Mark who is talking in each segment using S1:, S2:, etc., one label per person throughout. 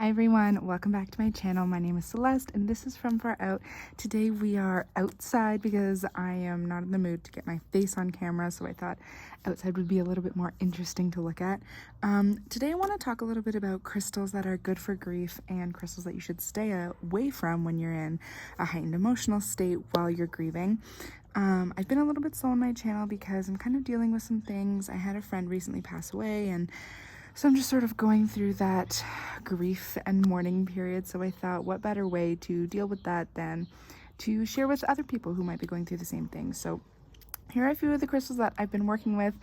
S1: Hi everyone, welcome back to my channel. My name is Celeste and this is from Far Out. Today we are outside because I am not in the mood to get my face on camera, so I thought outside would be a little bit more interesting to look at. Today I want to talk a little bit about crystals that are good for grief and crystals that you should stay away from when you're in a heightened emotional state while you're grieving. I've been a little bit slow on my channel because I'm kind of dealing with some things. I had a friend recently pass away, and so I'm just sort of going through that grief and mourning period. So I thought, what better way to deal with that than to share with other people who might be going through the same thing. So here are a few of the crystals that I've been working with,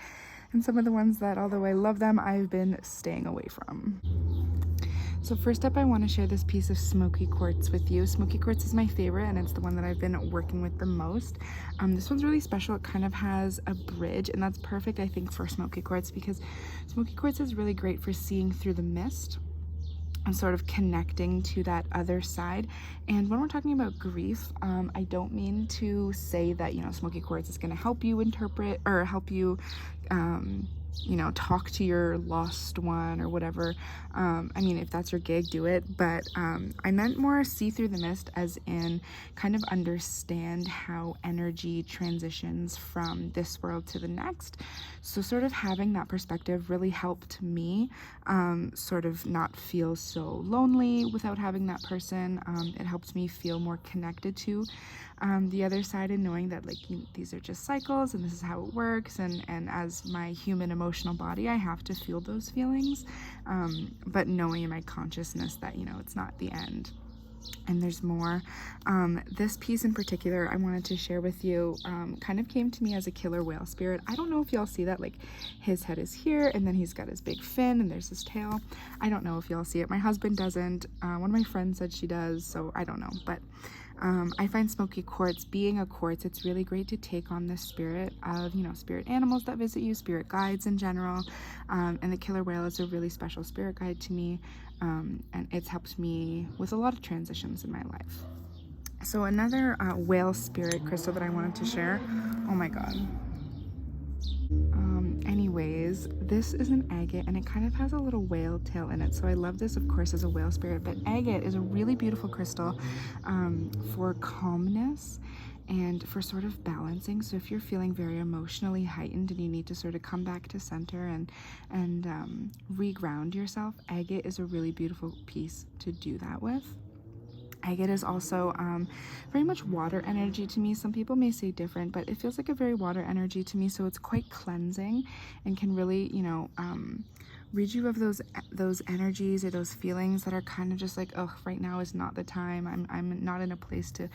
S1: and some of the ones that, although I love them, I've been staying away from. So first up, I want to share this piece of Smoky Quartz with you. Smoky Quartz is my favorite, and it's the one that I've been working with the most. This one's really special. It kind of has a bridge, and that's perfect, I think, for Smoky Quartz, because Smoky Quartz is really great for seeing through the mist and sort of connecting to that other side. And when we're talking about grief, I don't mean to say that, Smoky Quartz is going to help you interpret or help you talk to your lost one or whatever. I mean, if that's your gig, do it. But I meant more see through the mist, as in kind of understand how energy transitions from this world to the next. So sort of having that perspective really helped me sort of not feel so lonely without having that person. It helped me feel more connected to the other side, and knowing that these are just cycles and this is how it works, and as my human emotional body I have to feel those feelings, but knowing in my consciousness that it's not the end and there's more. This piece in particular I wanted to share with you kind of came to me as a killer whale spirit. I don't know if y'all see that, his head is here and then he's got his big fin and there's his tail. I don't know if y'all see it. My husband doesn't. One of my friends said she does, so I don't know. But I find Smoky Quartz, being a quartz, it's really great to take on the spirit of, spirit animals that visit you, spirit guides in general. And the killer whale is a really special spirit guide to me. And it's helped me with a lot of transitions in my life. So another whale spirit crystal that I wanted to share. Oh my God. Anyways, this is an agate, and it kind of has a little whale tail in it, so I love this, of course, as a whale spirit. But agate is a really beautiful crystal for calmness and for sort of balancing. So if you're feeling very emotionally heightened and you need to sort of come back to center and reground yourself, agate is a really beautiful piece to do that with. Agate is also very much water energy to me. Some people may say different, but it feels like a very water energy to me. So it's quite cleansing and can really, rid you of those energies or those feelings that are kind of just like, oh, right now is not the time. I'm not in a place to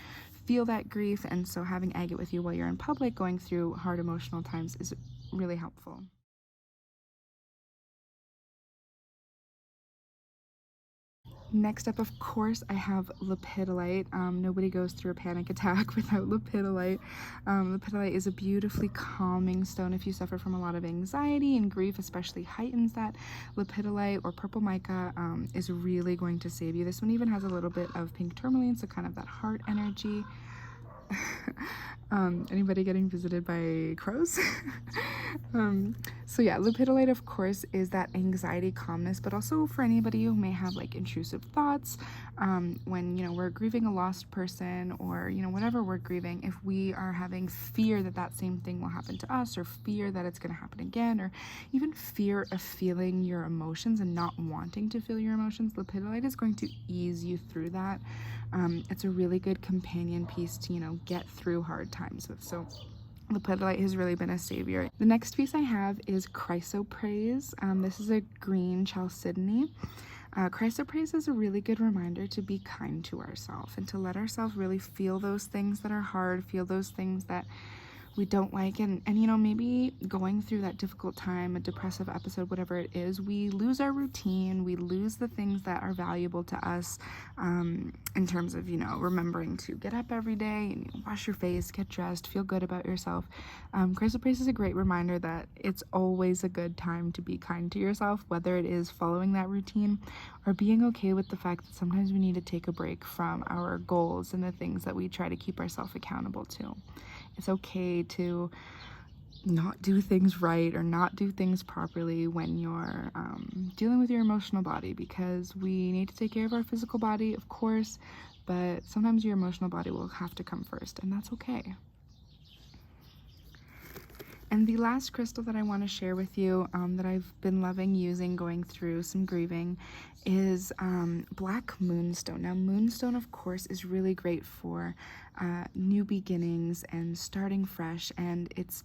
S1: feel that grief. And so having agate with you while you're in public going through hard emotional times is really helpful. Next up, of course, I have Lepidolite. Nobody goes through a panic attack without Lepidolite. Lepidolite is a beautifully calming stone. If you suffer from a lot of anxiety and grief, especially heightens that, Lepidolite or purple mica is really going to save you. This one even has a little bit of pink tourmaline, so kind of that heart energy. Anybody getting visited by crows? So yeah, Lepidolite, of course, is that anxiety calmness, but also for anybody who may have intrusive thoughts when we're grieving a lost person, or whatever we're grieving. If we are having fear that that same thing will happen to us, or fear that it's going to happen again, or even fear of feeling your emotions and not wanting to feel your emotions, Lepidolite is going to ease you through that. It's a really good companion piece to get through hard times with. So Lepidolite has really been a savior. The next piece I have is Chrysoprase. This is a green chalcedony. Chrysoprase is a really good reminder to be kind to ourselves and to let ourselves really feel those things that are hard, feel those things that we don't like, and maybe going through that difficult time, a depressive episode, whatever it is, we lose our routine, we lose the things that are valuable to us, in terms of remembering to get up every day and wash your face, get dressed, feel good about yourself. Chrysoprase is a great reminder that it's always a good time to be kind to yourself, whether it is following that routine or being okay with the fact that sometimes we need to take a break from our goals and the things that we try to keep ourselves accountable to. It's okay to not do things right or not do things properly when you're dealing with your emotional body, because we need to take care of our physical body, of course, but sometimes your emotional body will have to come first, and that's okay. And the last crystal that I want to share with you that I've been loving using going through some grieving is Black Moonstone. Now, Moonstone, of course, is really great for new beginnings and starting fresh, and it's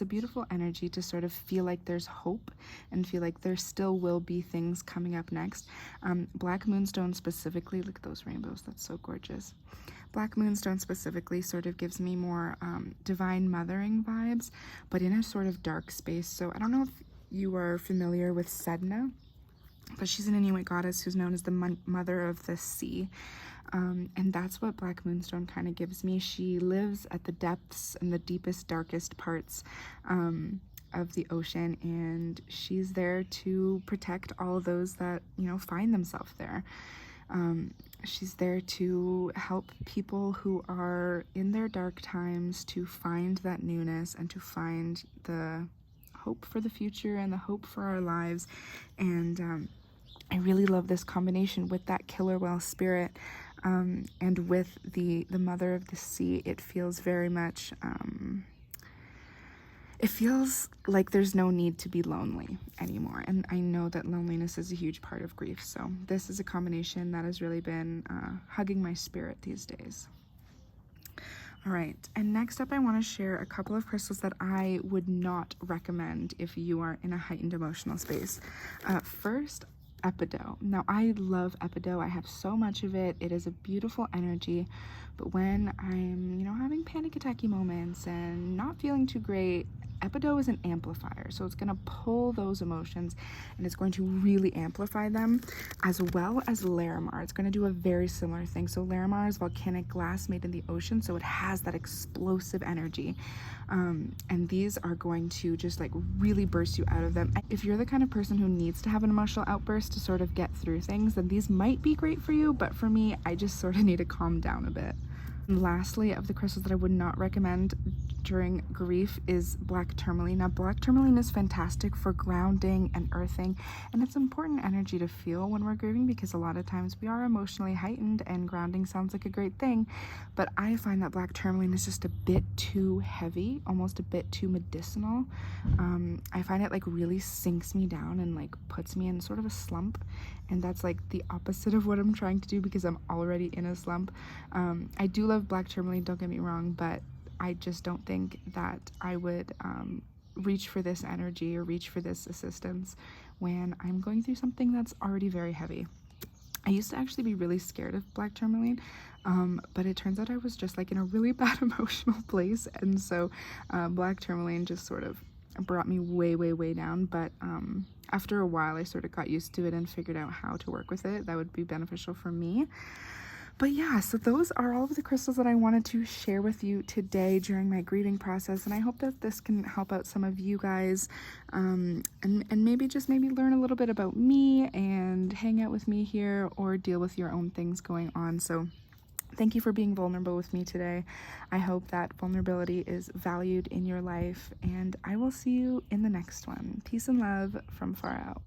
S1: a beautiful energy to sort of feel like there's hope and feel like there still will be things coming up next. Black Moonstone specifically, look at those rainbows, that's so gorgeous. Black Moonstone specifically sort of gives me more divine mothering vibes, but in a sort of dark space. So I don't know if you are familiar with Sedna, but she's an Inuit goddess who's known as the mother of the sea. And that's what Black Moonstone kind of gives me. She lives at the depths and the deepest, darkest parts of the ocean, and she's there to protect all those that, you know, find themselves there. She's there to help people who are in their dark times to find that newness and to find the hope for the future and the hope for our lives. And I really love this combination with that killer whale spirit and with the mother of the sea. It feels very much it feels like there's no need to be lonely anymore. And I know that loneliness is a huge part of grief. So this is a combination that has really been hugging my spirit these days. All right, and next up I want to share a couple of crystals that I would not recommend if you are in a heightened emotional space. First, Epido. Now, I love Epido. I have so much of it. It is a beautiful energy, but when I'm, you know, having panic attacky moments and not feeling too great, Epido is an amplifier, so it's going to pull those emotions and it's going to really amplify them, as well as Larimar. It's going to do a very similar thing. So Larimar is volcanic glass made in the ocean, so it has that explosive energy, and these are going to just like really burst you out of them. If you're the kind of person who needs to have an emotional outburst to sort of get through things, then these might be great for you, but for me, I just sort of need to calm down a bit. And lastly, of the crystals that I would not recommend during grief is black tourmaline. Now, black tourmaline is fantastic for grounding and earthing, and it's important energy to feel when we're grieving, because a lot of times we are emotionally heightened and grounding sounds like a great thing, but I find that black tourmaline is just a bit too heavy, almost a bit too medicinal. I find it like really sinks me down and like puts me in sort of a slump, and that's like the opposite of what I'm trying to do because I'm already in a slump. I do love black tourmaline, don't get me wrong, but I just don't think that I would reach for this energy or reach for this assistance when I'm going through something that's already very heavy. I used to actually be really scared of black tourmaline, but it turns out I was just like in a really bad emotional place, and so black tourmaline just sort of brought me way down. But after a while I sort of got used to it and figured out how to work with it that would be beneficial for me. But yeah, so those are all of the crystals that I wanted to share with you today during my grieving process, and I hope that this can help out some of you guys, and maybe learn a little bit about me and hang out with me here or deal with your own things going on. So thank you for being vulnerable with me today. I hope that vulnerability is valued in your life, and I will see you in the next one. Peace and love from far out.